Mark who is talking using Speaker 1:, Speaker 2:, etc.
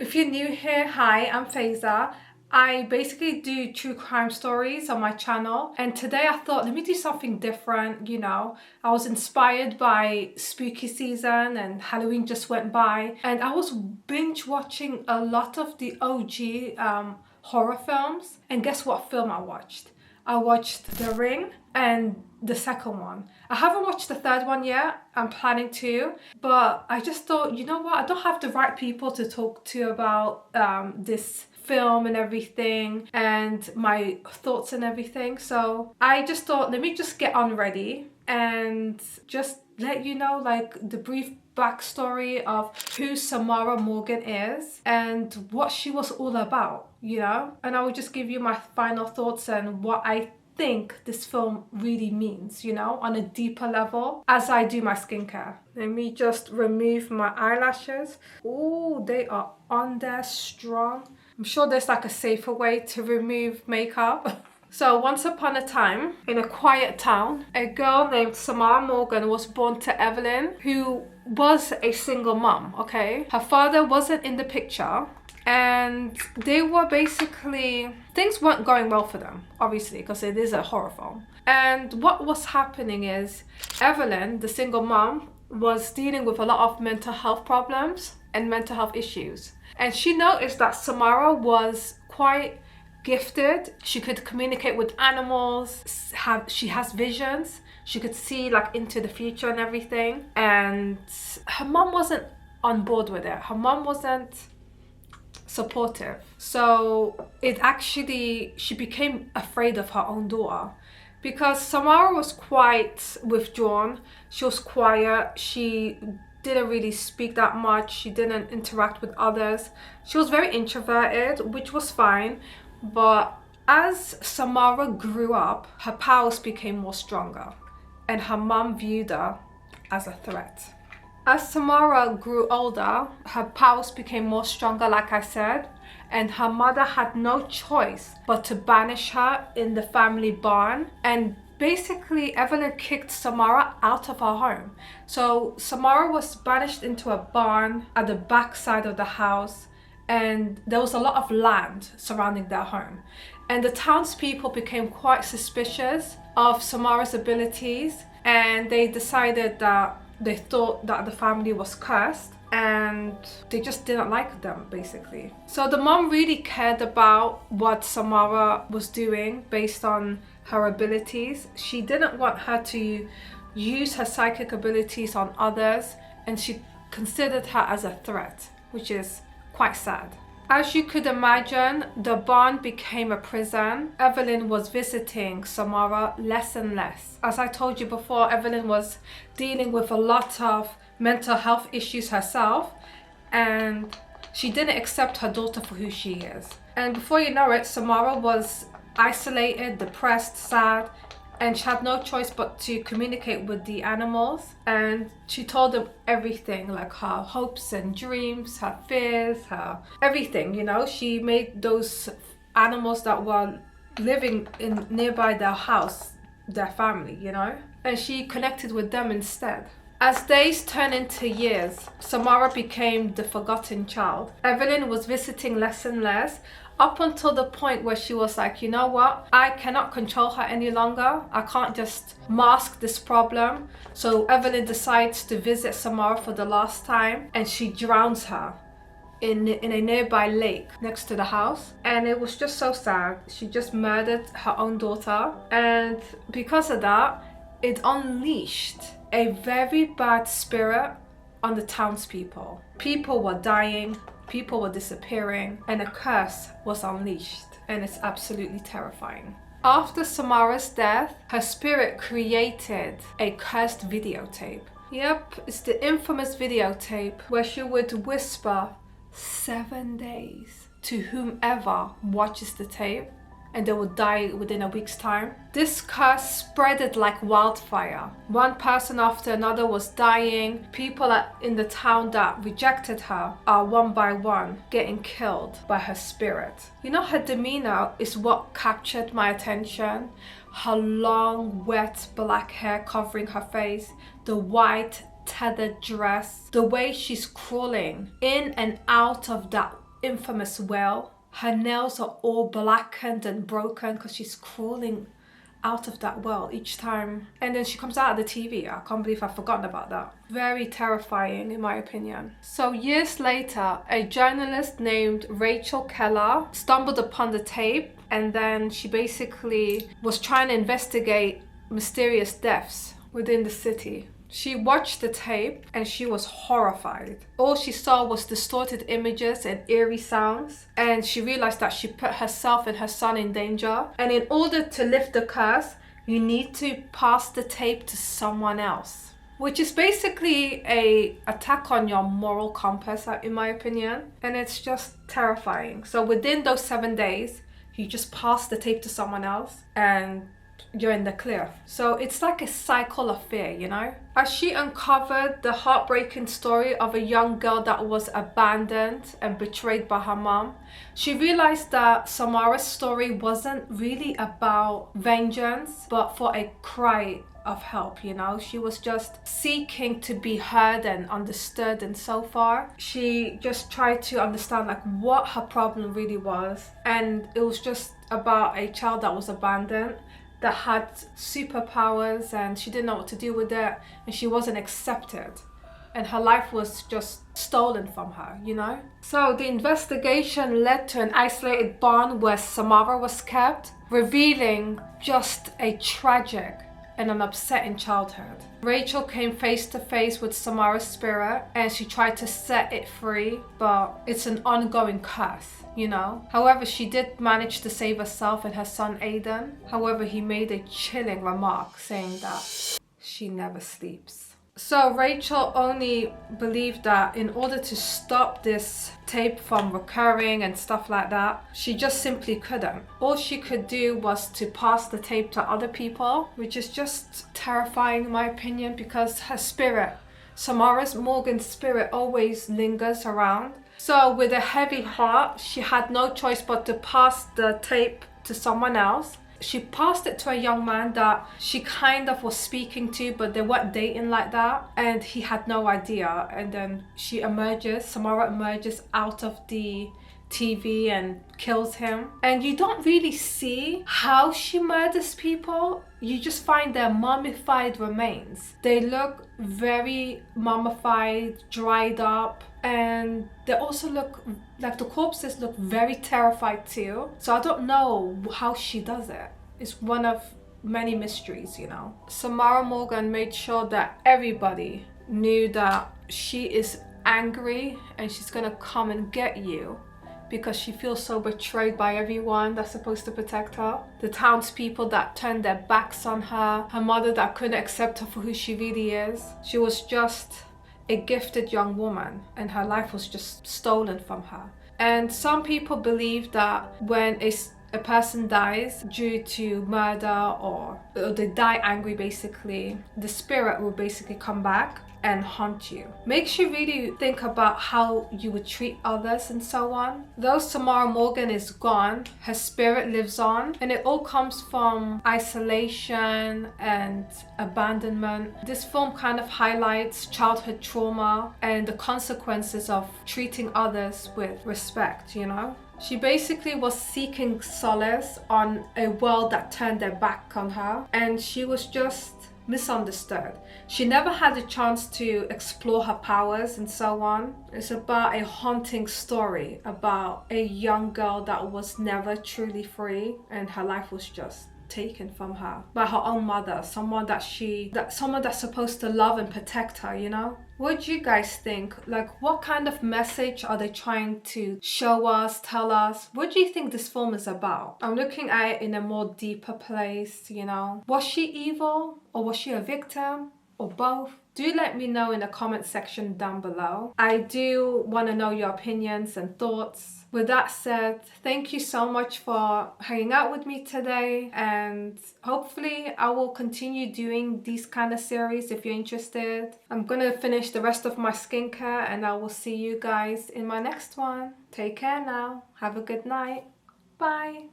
Speaker 1: If you're new here, hi, I'm Faiza. I basically do true crime stories on my channel, and today I thought, let me do something different. I was inspired by spooky season and Halloween just went by, and I was binge watching a lot of the OG horror films. And guess what film I watched? I watched The Ring and the second one. I haven't watched the third one yet. I'm planning to, but I just thought, you know what? I don't have the right people to talk to about this film and everything and my thoughts and everything. So I just thought, let me just get unready and just let you know like the brief backstory of who Samara Morgan is and what she was all about, and I will just give you my final thoughts and what I think this film really means, on a deeper level as I do my skincare. Let me just remove my eyelashes. Oh, they are on there strong. I'm sure there's like a safer way to remove makeup. So once upon a time, in a quiet town, a girl named Samara Morgan was born to Evelyn, who was a single mom, okay? Her father wasn't in the picture, and they were basically, things weren't going well for them, obviously, because it is a horror film. And what was happening is Evelyn, the single mom, was dealing with a lot of mental health problems and mental health issues. And she noticed that Samara was quite gifted. She could communicate with animals, she has visions, she could see like into the future and everything. And her mom wasn't on board with it. Her mom wasn't supportive. So she became afraid of her own daughter, because Samara was quite withdrawn. She was quiet. She didn't really speak that much. She didn't interact with others. She was very introverted, which was fine. But as Samara grew up, her powers became more stronger, and her mom viewed her as a threat. As Samara grew older, her powers became more stronger, like I said, and her mother had no choice but to banish her in the family barn. And basically, Evelyn kicked Samara out of her home. So Samara was banished into a barn at the back side of the house, and there was a lot of land surrounding their home. And the townspeople became quite suspicious of Samara's abilities, and they decided that they thought that the family was cursed, and they just didn't like them, basically. So the mom really cared about what Samara was doing based on her abilities. She didn't want her to use her psychic abilities on others, and she considered her as a threat, which is quite sad. As you could imagine, the barn became a prison. Evelyn was visiting Samara less and less. As I told you before, Evelyn was dealing with a lot of mental health issues herself, and she didn't accept her daughter for who she is. And before you know it, Samara was isolated, depressed, sad, and she had no choice but to communicate with the animals. And she told them everything, like her hopes and dreams, her fears, her everything, She made those animals that were living in nearby their house their family, And she connected with them instead. As days turned into years, Samara became the forgotten child. Evelyn was visiting less and less, up until the point where she was like, you know what? I cannot control her any longer. I can't just mask this problem. So Evelyn decides to visit Samara for the last time, and she drowns her in a nearby lake next to the house. And it was just so sad. She just murdered her own daughter. And because of that, it unleashed a very bad spirit on the townspeople. People were dying. People were disappearing, and a curse was unleashed, and it's absolutely terrifying. After Samara's death, her spirit created a cursed videotape. Yep, it's the infamous videotape where she would whisper 7 days to whomever watches the tape, and they would die within a week's time. This curse spreaded like wildfire. One person after another was dying. People in the town that rejected her are one by one getting killed by her spirit. Her demeanor is what captured my attention. Her long, wet black hair covering her face, the white tethered dress, the way she's crawling in and out of that infamous well. Her nails are all blackened and broken because she's crawling out of that well each time. And then she comes out of the TV. I can't believe I've forgotten about that. Very terrifying in my opinion. So years later, a journalist named Rachel Keller stumbled upon the tape, and then she basically was trying to investigate mysterious deaths within the city. She watched the tape and she was horrified. All she saw was distorted images and eerie sounds, and she realized that she put herself and her son in danger. And in order to lift the curse, you need to pass the tape to someone else, which is basically a attack on your moral compass, in my opinion. And it's just terrifying. So within those 7 days, you just pass the tape to someone else and you're in the clear. So it's like a cycle of fear, you know? As she uncovered the heartbreaking story of a young girl that was abandoned and betrayed by her mom, she realized that Samara's story wasn't really about vengeance, but for a cry of help, you know? She was just seeking to be heard and understood, and so far she just tried to understand like what her problem really was. And it was just about a child that was abandoned, that had superpowers, and she didn't know what to do with it, and she wasn't accepted, and her life was just stolen from her, you know? So the investigation led to an isolated barn where Samara was kept, revealing just a tragic and an upsetting childhood. Rachel came face to face with Samara's spirit and she tried to set it free, but it's an ongoing curse, you know? However, she did manage to save herself and her son Aiden. However, he made a chilling remark saying that she never sleeps. So Rachel only believed that in order to stop this tape from recurring and stuff like that, she just simply couldn't. All she could do was to pass the tape to other people, which is just terrifying in my opinion, because her spirit, Samara's Morgan's spirit, always lingers around. So with a heavy heart, she had no choice but to pass the tape to someone else. She passed it to a young man that she kind of was speaking to, but they weren't dating like that, and he had no idea. And then Samara emerges out of the TV and kills him. And you don't really see how she murders people. You just find their mummified remains. They look very mummified, dried up, and they also look like the corpses look very terrified too. So I don't know how she does it. It's one of many mysteries, you know. Samara Morgan made sure that everybody knew that she is angry and she's gonna come and get you, because she feels so betrayed by everyone that's supposed to protect her. The townspeople that turned their backs on her, her mother that couldn't accept her for who she really is. She was just a gifted young woman and her life was just stolen from her. And some people believe that when a person dies due to murder or they die angry, basically, the spirit will basically come back and haunt you. Makes you really think about how you would treat others and so on. Though Samara Morgan is gone, her spirit lives on, and it all comes from isolation and abandonment. This film kind of highlights childhood trauma and the consequences of treating others with respect, you know? She basically was seeking solace on a world that turned their back on her, and she was just misunderstood. She never had a chance to explore her powers and so on. It's about a haunting story about a young girl that was never truly free, and her life was just taken from her by her own mother, someone that's supposed to love and protect her, you know? What do you guys think? Like, what kind of message are they trying to show us, tell us? What do you think this film is about? I'm looking at it in a more deeper place, you know? Was she evil, or was she a victim, or both? Do let me know in the comment section down below. I do want to know your opinions and thoughts. With that said, thank you so much for hanging out with me today, and hopefully I will continue doing these kind of series if you're interested. I'm gonna finish the rest of my skincare and I will see you guys in my next one. Take care now. Have a good night. Bye.